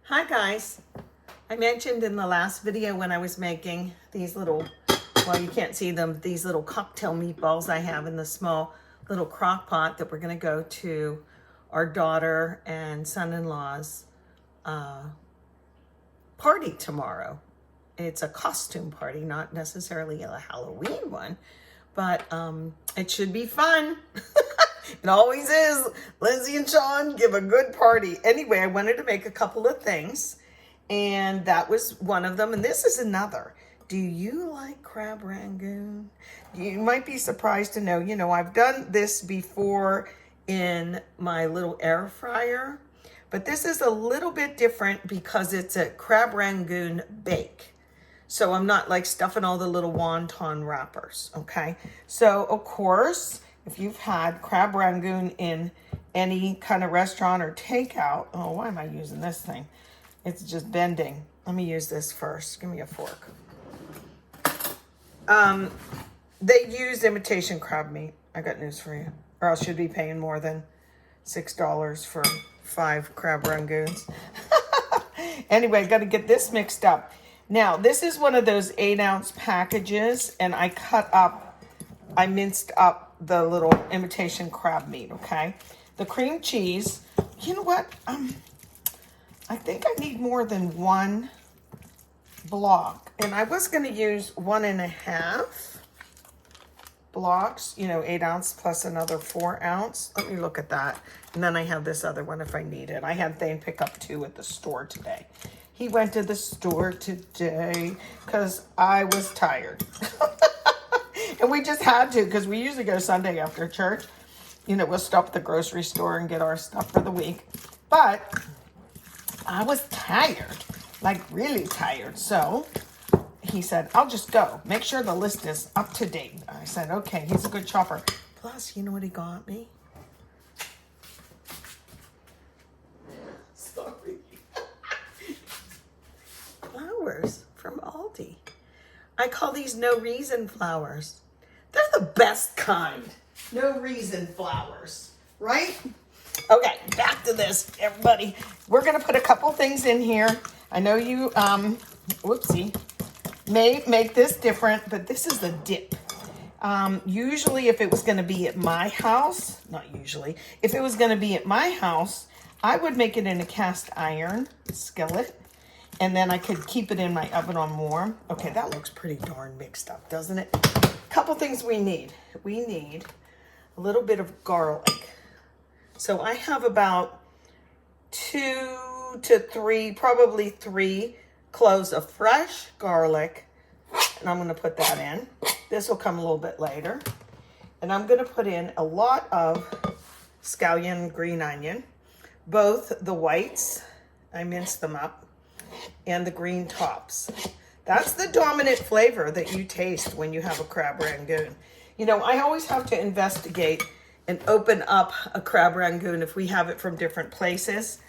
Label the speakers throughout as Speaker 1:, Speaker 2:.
Speaker 1: Hi guys, I mentioned in the last video when I was making these little, well you can't see them, these little cocktail meatballs I have in the small little crock pot that we're going to go to our daughter and son-in-law's party tomorrow. It's a costume party, not necessarily a Halloween one, but it should be fun. It always is. Lindsay and Sean give a good party. Anyway, I wanted to make a couple of things, and that was one of them. And this is another. Do you like crab rangoon? You might be surprised to know, I've done this before in my little air fryer, but this is a little bit different because it's a crab rangoon bake. So I'm not like stuffing all the little wonton wrappers, okay? So, of course, if you've had crab rangoon in any kind of restaurant or takeout, oh, why am I using this thing? It's just bending. Let me use this first. Give me a fork. They use imitation crab meat. I got news for you. Or else you'd be paying more than $6 for 5 crab rangoons. Anyway, got to get this mixed up. Now, this is one of those 8-ounce packages, and I minced up the little imitation crab meat, okay? The cream cheese, you know what? I think I need more than 1 block. And I was going to use 1.5 blocks, 8 ounce plus another 4 ounce. Let me look at that. And then I have this other one if I need it. I had Thane pick up 2 at the store today. He went to the store today because I was tired. And we just had to, because we usually go Sunday after church. We'll stop at the grocery store and get our stuff for the week. But I was tired, like really tired. So he said, I'll just go. Make sure the list is up to date. I said, okay, he's a good shopper. Plus, you know what he got me? Sorry. Flowers from Aldi. I call these no reason flowers. They're the best kind. No reason flowers, right? Okay, back to this, everybody. We're gonna put a couple things in here. I know you, whoopsie, may make this different, but this is the dip. Usually if it was gonna be at my house, not usually, if it was gonna be at my house, I would make it in a cast iron skillet. And then I could keep it in my oven on warm. Okay, that looks pretty darn mixed up, doesn't it? Couple things we need. We need a little bit of garlic. So I have about 2 to 3, probably 3 cloves of fresh garlic. And I'm going to put that in. This will come a little bit later. And I'm going to put in a lot of scallion green onion. Both the whites, I minced them up, and the green tops. That's the dominant flavor that you taste when you have a crab rangoon. I always have to investigate and open up a crab rangoon if we have it from different places.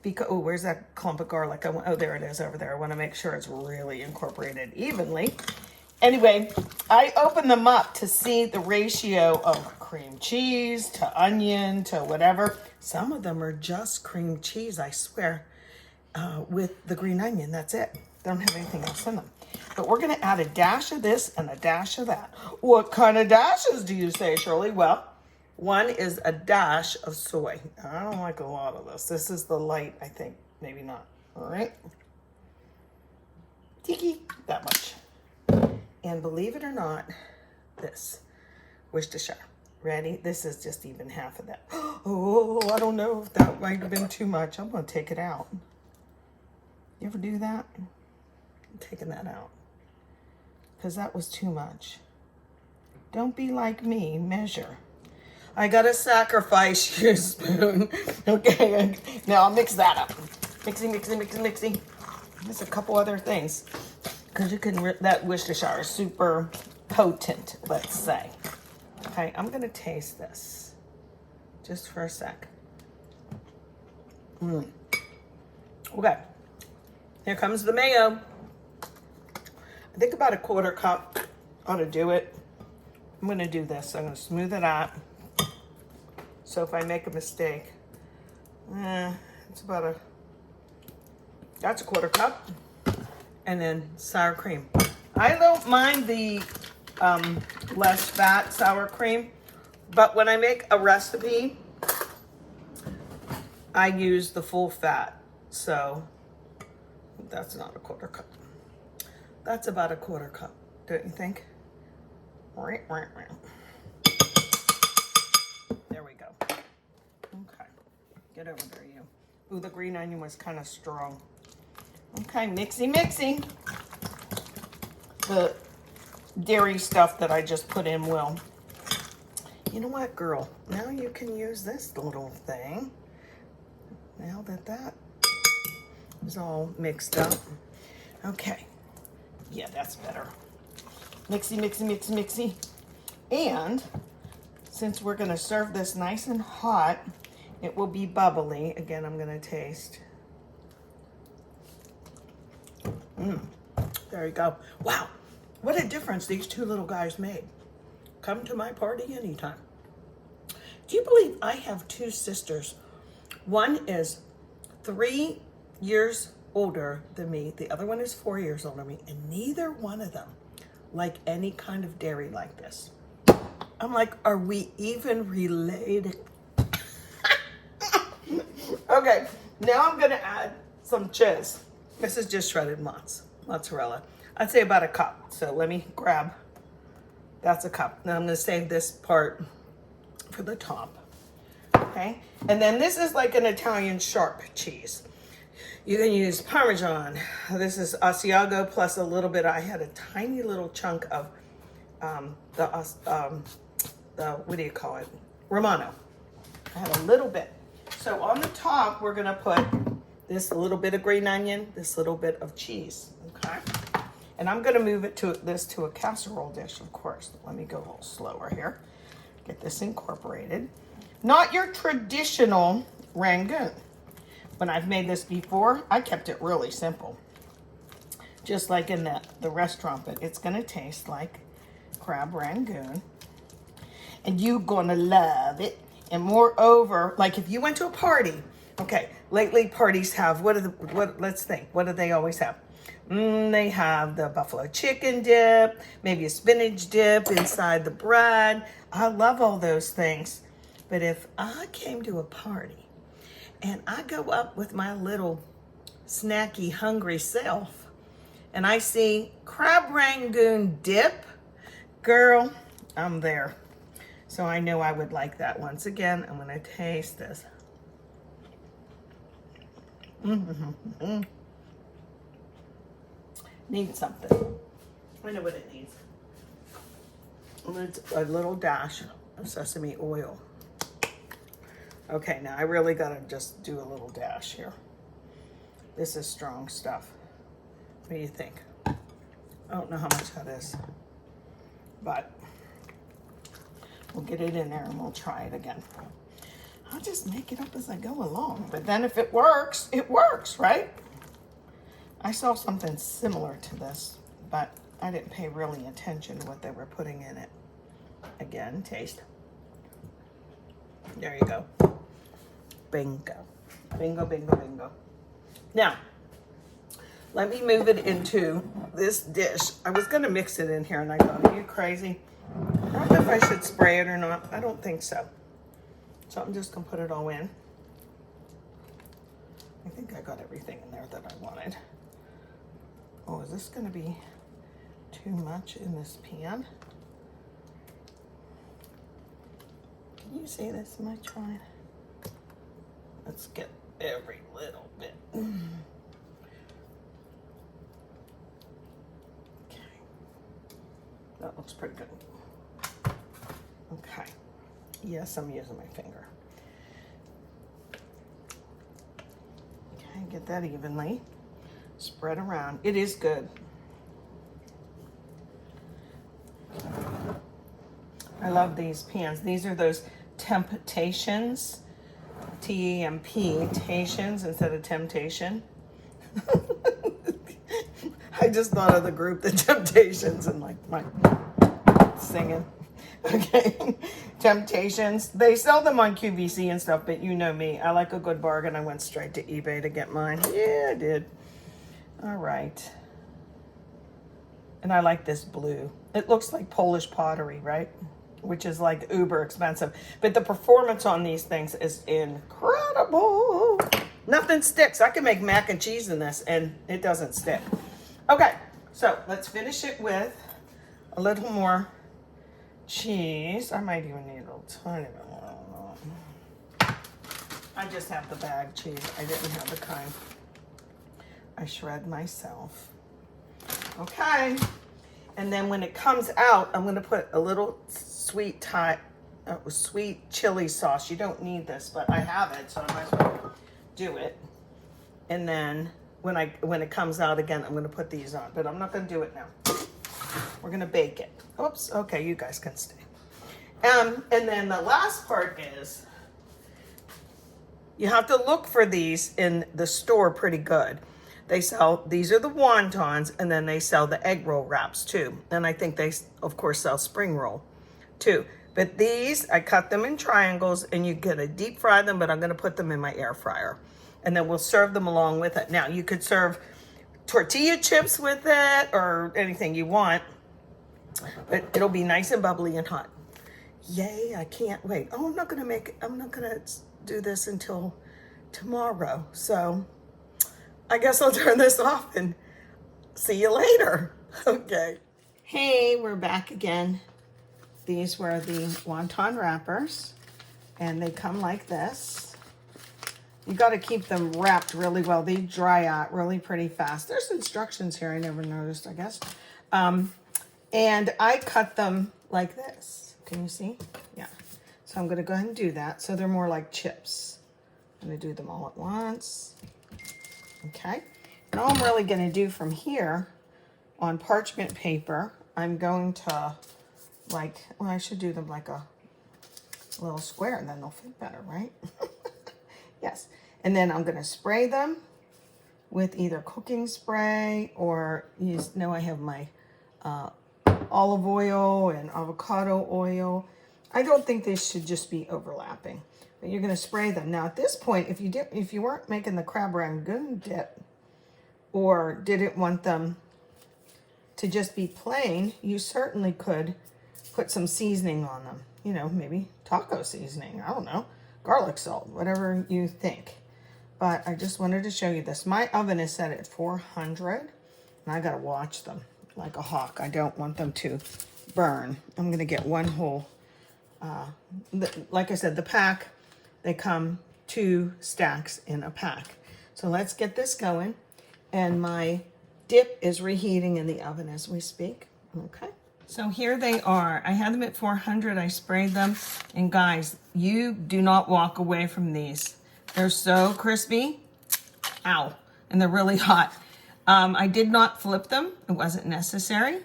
Speaker 1: Because, oh, where's that clump of garlic? Oh, there it is over there. I want to make sure it's really incorporated evenly. Anyway, I open them up to see the ratio of cream cheese to onion to whatever. Some of them are just cream cheese, I swear. With the green onion, that's it. They don't have anything else in them. But we're going to add a dash of this and a dash of that. What kind of dashes do you say, Shirley? Well, one is a dash of soy. I don't like a lot of this. This is the light, I think. Maybe not. All right. Tiki, that much. And believe it or not, this. Worcestershire. Ready? This is just even half of that. Oh, I don't know if that might have been too much. I'm going to take it out. You ever do that? I'm taking that out. Because that was too much. Don't be like me. Measure. I got to sacrifice your spoon. Okay. Now I'll mix that up. Mixy. There's a couple other things. Because that Worcestershire is super potent, let's say. Okay, I'm going to taste this. Just for a sec. Okay. Here comes the mayo. I think about a 1/4 cup ought to do it. I'm going to do this. I'm going to smooth it out. So if I make a mistake, it's about a That's a 1/4 cup. And then sour cream. I don't mind the less fat sour cream, but when I make a recipe, I use the full fat. So that's not a 1/4 cup. That's about a 1/4 cup, don't you think? There we go. Okay, get over there, you. Ooh, the green onion was kind of strong. Okay, mixy. The dairy stuff that I just put in will. You know what, girl? Now you can use this little thing. Now that that is all mixed up. Okay. Yeah, that's better. Mixy. And since we're going to serve this nice and hot, it will be bubbly. Again, I'm going to taste. There you go. Wow, what a difference these two little guys made. Come to my party anytime. Do you believe I have 2 sisters? One is 3 years older than me. The other one is 4 years older than me. And neither one of them like any kind of dairy like this. I'm like, are we even related? Okay, now I'm going to add some cheese. This is just shredded mozzarella. I'd say about a cup. So let me grab, that's a cup. Now I'm gonna save this part for the top, okay? And then this is like an Italian sharp cheese. You can use Parmesan. This is Asiago plus a little bit, I had a tiny little chunk of the what do you call it? Romano. I had a little bit. So on the top, we're gonna put this little bit of green onion, this little bit of cheese, okay? And I'm gonna move it to a casserole dish, of course. Let me go a little slower here. Get this incorporated. Not your traditional rangoon. When I've made this before, I kept it really simple. Just like in the restaurant, but it's gonna taste like crab rangoon. And you're gonna love it. And moreover, like if you went to a party, okay, lately parties have, let's think, what do they always have? They have the buffalo chicken dip, maybe a spinach dip inside the bread. I love all those things. But if I came to a party and I go up with my little snacky, hungry self and I see crab rangoon dip, girl, I'm there. So I know I would like that. Once again, I'm gonna taste this. Needs something. I know what it needs. It's a little dash of sesame oil. Okay, now I really gotta just do a little dash here. This is strong stuff. What do you think? I don't know how much that is, but we'll get it in there and we'll try it again. I'll just make it up as I go along. But then if it works, right? I saw something similar to this, but I didn't pay really attention to what they were putting in it. Again, taste. There you go. Bingo. Bingo, bingo, bingo. Now, let me move it into this dish. I was gonna mix it in here and I thought, are you crazy? I don't know if I should spray it or not. I don't think so. So I'm just gonna put it all in. I think I got everything in there that I wanted. Oh, is this gonna be too much in this pan? Can you see this? Am I trying? Let's get every little bit. Okay. That looks pretty good. Okay. Yes, I'm using my finger. Okay, get that evenly. Spread around. It is good. I love these pans. These are those Temptations. T-E-M-P, Tations instead of Temptation. I just thought of the group, the Temptations, and like my singing. Okay, Temptations. They sell them on QVC and stuff, but you know me. I like a good bargain. I went straight to eBay to get mine. Yeah, I did. All right. And I like this blue. It looks like Polish pottery, right? Which is like uber expensive. But the performance on these things is incredible. Nothing sticks. I can make mac and cheese in this and it doesn't stick. Okay, so let's finish it with a little more cheese. I might even need a little tiny bit more. I just have the bag cheese. I didn't have the kind I shred myself. Okay, and then when it comes out, I'm gonna put a little sweet chili sauce. You don't need this, but I have it, so I might as well do it. And then when it comes out again, I'm gonna put these on, but I'm not gonna do it now. We're gonna bake it. Oops, okay, you guys can stay. And then the last part is, you have to look for these in the store pretty good. They sell, these are the wontons, and then they sell the egg roll wraps too. And I think they, of course, sell spring roll too. But these, I cut them in triangles and you get to deep fry them, but I'm gonna put them in my air fryer. And then we'll serve them along with it. Now, you could serve tortilla chips with it or anything you want, but it'll be nice and bubbly and hot. Yay, I can't wait. Oh, I'm not gonna do this until tomorrow. So I guess I'll turn this off and see you later. Okay. Hey, we're back again. These were the wonton wrappers, and they come like this. You got to keep them wrapped really well. They dry out really pretty fast. There's instructions here I never noticed, I guess. And I cut them like this. Can you see? Yeah. So I'm going to go ahead and do that. So they're more like chips. I'm going to do them all at once. Okay. And all I'm really going to do from here on parchment paper, I'm going to I should do them like a little square and then they'll fit better, right? Yes. And then I'm going to spray them with either cooking spray or I have my olive oil and avocado oil. I don't think they should just be overlapping, but you're going to spray them. Now at this point, if you weren't making the crab rangoon dip or didn't want them to just be plain, you certainly could put some seasoning on them. You know, maybe taco seasoning, I don't know, garlic salt, whatever you think. But I just wanted to show you this. My oven is set at 400 and I got to watch them like a hawk. I don't want them to burn. I'm going to get one whole, like I said, the pack, they come 2 stacks in a pack. So let's get this going. And my dip is reheating in the oven as we speak. Okay. So here they are. I had them at 400. I sprayed them. And guys, you do not walk away from these. They're so crispy. Ow. And they're really hot. I did not flip them. It wasn't necessary.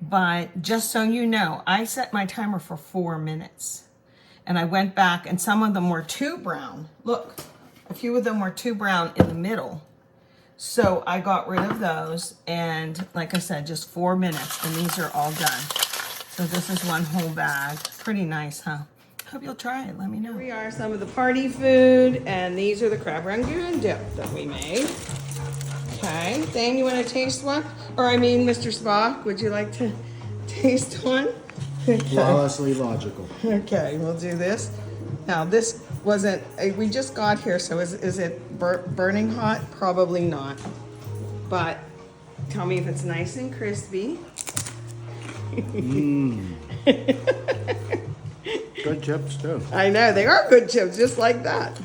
Speaker 1: But just so you know, I set my timer for 4 minutes. And I went back and some of them were too brown. Look, a few of them were too brown in the middle. So I got rid of those, and like I said, just 4 minutes, and these are all done. So this is one whole bag. Pretty nice, huh? Hope you'll try it. Let me know. Here we are, some of the party food, and these are the crab rangoon dip that we made. Okay, Dan, you want to taste one? Or I mean, Mr. Spock, would you like to taste one? Okay.
Speaker 2: Flawlessly logical.
Speaker 1: Okay, we'll do this. Now this wasn't, we just got here, so is it burning hot? Probably not. But tell me if it's nice and crispy.
Speaker 2: Good chips too.
Speaker 1: I know, they are good chips, just like that.